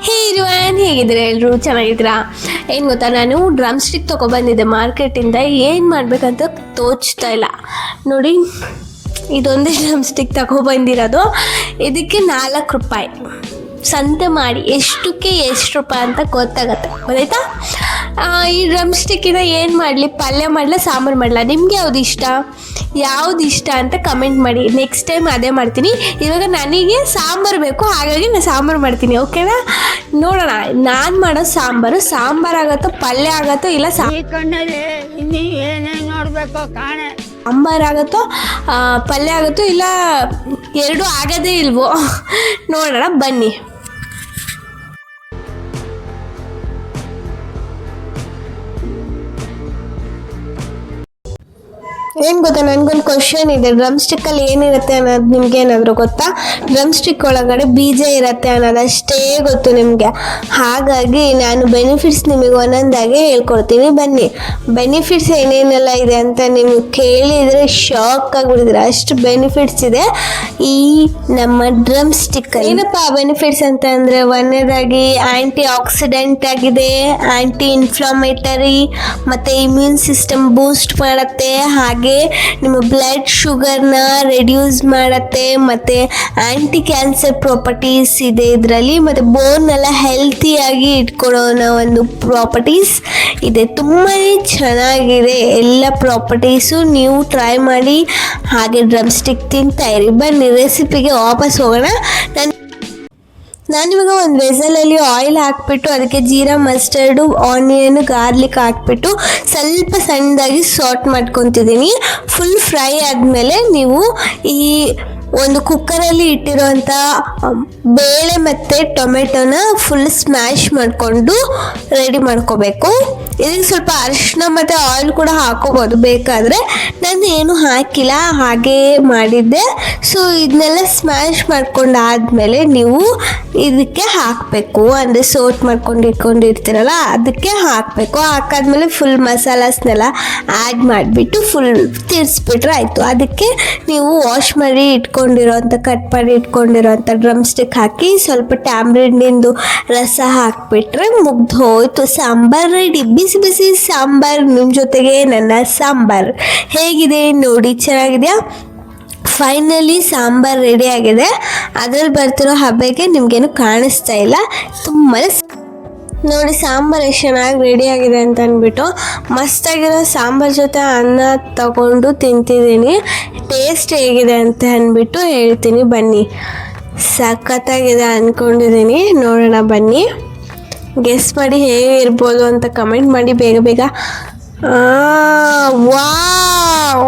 Heroine ಹೇಗಿದ್ರೆ ಎಲ್ಲರೂ ಚೆನ್ನಾಗಿದ್ದೀರಾ? ಏನು ಗೊತ್ತಾ, ನಾನು ಡ್ರಮ್ ಸ್ಟಿಕ್ ತೊಗೊಬಂದಿದ್ದೆ ಮಾರ್ಕೆಟಿಂದ. ಏನು ಮಾಡಬೇಕಂತ ತೋಚ್ತಾ ಇಲ್ಲ ನೋಡಿ. ಇದೊಂದೇ ಡ್ರಮ್ ಸ್ಟಿಕ್ ತಗೊಬಂದಿರೋದು. ಇದಕ್ಕೆ 4 ರೂಪಾಯಿ. ಸಂತೆ ಮಾಡಿ ಎಷ್ಟಕ್ಕೆ ಎಷ್ಟು ರೂಪಾಯಿ ಅಂತ ಗೊತ್ತಾಗತ್ತೆ, ಗೊತ್ತಾಯ್ತಾ? ಈ ಡ್ರಮ್ ಸ್ಟಿಕ್ಕಿನ ಏನು ಮಾಡಲಿ, ಪಲ್ಯ ಮಾಡಲ, ಸಾಂಬಾರು ಮಾಡಲ, ನಿಮಗೆ ಯಾವ್ದು ಇಷ್ಟ ಅಂತ ಕಮೆಂಟ್ ಮಾಡಿ. ನೆಕ್ಸ್ಟ್ ಟೈಮ್ ಅದೇ ಮಾಡ್ತೀನಿ. ಇವಾಗ ನನಗೆ ಸಾಂಬಾರು ಬೇಕು, ಹಾಗಾಗಿ ನಾನು ಸಾಂಬಾರು ಮಾಡ್ತೀನಿ. ಓಕೆನಾ? ನೋಡೋಣ ನಾನು ಮಾಡೋ ಸಾಂಬಾರು ಆಗುತ್ತೋ, ಪಲ್ಯ ಆಗುತ್ತೋ, ಇಲ್ಲ ಸಾಂಬಾರು ಆಗುತ್ತೋ, ಪಲ್ಯ ಆಗುತ್ತೋ, ಇಲ್ಲ ಎರಡೂ ಆಗೋದೇ ಇಲ್ವೋ ನೋಡೋಣ ಬನ್ನಿ. ಏನು ಗೊತ್ತಾ, ನನಗೊಂದು ಕ್ವಶನ್ ಇದೆ. ಡ್ರಮ್ ಸ್ಟಿಕ್ಕಲ್ಲಿ ಏನಿರುತ್ತೆ ಅನ್ನೋದು ನಿಮ್ಗೆ ಏನಾದರೂ ಗೊತ್ತಾ? ಡ್ರಮ್ ಸ್ಟಿಕ್ ಒಳಗಡೆ ಬೀಜ ಇರುತ್ತೆ ಅನ್ನೋದಷ್ಟೇ ಗೊತ್ತು ನಿಮಗೆ. ಹಾಗಾಗಿ ನಾನು ಬೆನಿಫಿಟ್ಸ್ ನಿಮಗೆ ಒಂದೊಂದಾಗಿ ಹೇಳ್ಕೊಡ್ತೀನಿ ಬನ್ನಿ. ಬೆನಿಫಿಟ್ಸ್ ಏನೇನೆಲ್ಲ ಇದೆ ಅಂತ ನಿಮ್ಗೆ ಕೇಳಿದರೆ ಶಾಕ್ ಆಗಿಬಿಡಿದ್ರೆ, ಅಷ್ಟು ಬೆನಿಫಿಟ್ಸ್ ಇದೆ ಈ ನಮ್ಮ ಡ್ರಮ್ ಸ್ಟಿಕ್. ಏನಪ್ಪ ಬೆನಿಫಿಟ್ಸ್ ಅಂತ ಅಂದರೆ, ಒಂದನೇದಾಗಿ ಆ್ಯಂಟಿ ಆಕ್ಸಿಡೆಂಟ್ ಆಗಿದೆ, ಆ್ಯಂಟಿ ಇನ್ಫ್ಲಮೇಟರಿ, ಮತ್ತು ಇಮ್ಯೂನ್ ಸಿಸ್ಟಮ್ ಬೂಸ್ಟ್ ಮಾಡುತ್ತೆ, ಹಾಗೆ ನಿಮ್ಮ ಬ್ಲಡ್ ಶುಗರ್ನ ರೆಡ್ಯೂಸ್ ಮಾಡುತ್ತೆ, ಮತ್ತು ಆ್ಯಂಟಿ ಕ್ಯಾನ್ಸರ್ ಪ್ರಾಪರ್ಟೀಸ್ ಇದೆ ಇದರಲ್ಲಿ, ಮತ್ತು ಬೋನ್ನೆಲ್ಲ ಹೆಲ್ತಿಯಾಗಿ ಇಟ್ಕೊಳ್ಳೋ ಒಂದು ಪ್ರಾಪರ್ಟೀಸ್ ಇದೆ. ತುಂಬಾ ಚೆನ್ನಾಗಿದೆ ಎಲ್ಲ ಪ್ರಾಪರ್ಟೀಸು. ನೀವು ಟ್ರೈ ಮಾಡಿ, ಹಾಗೆ ಡ್ರಮ್ ಸ್ಟಿಕ್ ತಿಂತಾ ಇರಿ. ಬನ್ನಿ ರೆಸಿಪಿಗೆ ವಾಪಸ್ ಹೋಗೋಣ. ನಾನಿವಾಗ ಒಂದು ವೆಸಲಲ್ಲಿ ಆಯಿಲ್ ಹಾಕ್ಬಿಟ್ಟು ಅದಕ್ಕೆ ಜೀರಾ, ಮಸ್ಟರ್ಡು, ಆನಿಯನ್, ಗಾರ್ಲಿಕ್ ಹಾಕ್ಬಿಟ್ಟು ಸ್ವಲ್ಪ ಸಣ್ಣದಾಗಿ ಸಾಟ್ ಮಾಡ್ಕೊತಿದ್ದೀನಿ. ಫುಲ್ ಫ್ರೈ ಆದಮೇಲೆ ನೀವು ಈ ಒಂದು ಕುಕ್ಕರಲ್ಲಿ ಇಟ್ಟಿರೋಂಥ ಬೇಳೆ ಮತ್ತು ಟೊಮೆಟೊನ ಫುಲ್ ಸ್ಮ್ಯಾಶ್ ಮಾಡಿಕೊಂಡು ರೆಡಿ ಮಾಡ್ಕೋಬೇಕು. ಇದಕ್ಕೆ ಸ್ವಲ್ಪ ಅರಿಶಿನ ಮತ್ತು ಆಯಿಲ್ ಕೂಡ ಹಾಕೋಬೋದು ಬೇಕಾದರೆ. ನಾನು ಏನು ಹಾಕಿಲ್ಲ, ಹಾಗೇ ಮಾಡಿದ್ದೆ. ಸೊ ಇದನ್ನೆಲ್ಲ ಸ್ಮ್ಯಾಶ್ ಮಾಡ್ಕೊಂಡಾದಮೇಲೆ ನೀವು ಇದಕ್ಕೆ ಹಾಕಬೇಕು, ಅಂದರೆ ಸೋಟ್ ಮಾಡ್ಕೊಂಡು ಇಟ್ಕೊಂಡಿರ್ತೀರಲ್ಲ ಅದಕ್ಕೆ ಹಾಕಬೇಕು. ಹಾಕಾದ್ಮೇಲೆ ಫುಲ್ ಮಸಾಲಾಸ್ನೆಲ್ಲ ಆ್ಯಡ್ ಮಾಡಿಬಿಟ್ಟು ಫುಲ್ ತಿರ್ಸ್ಬಿಟ್ರೆ ಆಯಿತು. ಅದಕ್ಕೆ ನೀವು ವಾಶ್ ಮಾಡಿ ಕಟ್ ಮಾಡಿ ಇಟ್ಕೊಂಡಿರೋಂಥ ಡ್ರಮ್ ಸ್ಟಿಕ್ ಹಾಕಿ ಸ್ವಲ್ಪ ಟ್ಯಾಮ್ರಿಂಡಿಂದು ರಸ ಹಾಕಿಬಿಟ್ರೆ ಮುಗ್ದು ಹೋಯ್ತು, ಸಾಂಬಾರು ರೆಡಿ. ಬಿಸಿ ಬಿಸಿ ಸಾಂಬಾರು ನಿಮ್ಮ ಜೊತೆಗೆ ನನ್ನ ಸಾಂಬಾರು ಹೇಗಿದೆ ನೋಡಿ, ಚೆನ್ನಾಗಿದೆಯಾ? ಫೈನಲಿ ಸಾಂಬಾರು ರೆಡಿ ಆಗಿದೆ. ಅದರಲ್ಲಿ ಬರ್ತಿರೋ ಹಬೆಗೆ ನಿಮಗೇನು ಕಾಣಿಸ್ತಾ ಇಲ್ಲ. ತುಂಬ ನೋಡಿ ಸಾಂಬಾರು ಎಷ್ಟು ಚೆನ್ನಾಗಿ ರೆಡಿಯಾಗಿದೆ ಅಂತ ಅಂದ್ಬಿಟ್ಟು ಮಸ್ತಾಗಿರೋ ಸಾಂಬಾರು ಜೊತೆ ಅನ್ನ ತಗೊಂಡು ತಿಂತಿದ್ದೀನಿ. ಟೇಸ್ಟ್ ಹೇಗಿದೆ ಅಂತ ಅಂದ್ಬಿಟ್ಟು ಹೇಳ್ತೀನಿ ಬನ್ನಿ. ಸಖತ್ತಾಗಿದೆ ಅಂದ್ಕೊಂಡಿದ್ದೀನಿ, ನೋಡೋಣ ಬನ್ನಿ. ಗೆಸ್ ಮಾಡಿ ಹೇಗಿರ್ಬೋದು ಅಂತ ಕಮೆಂಟ್ ಮಾಡಿ ಬೇಗ ಬೇಗ. ವಾವ್,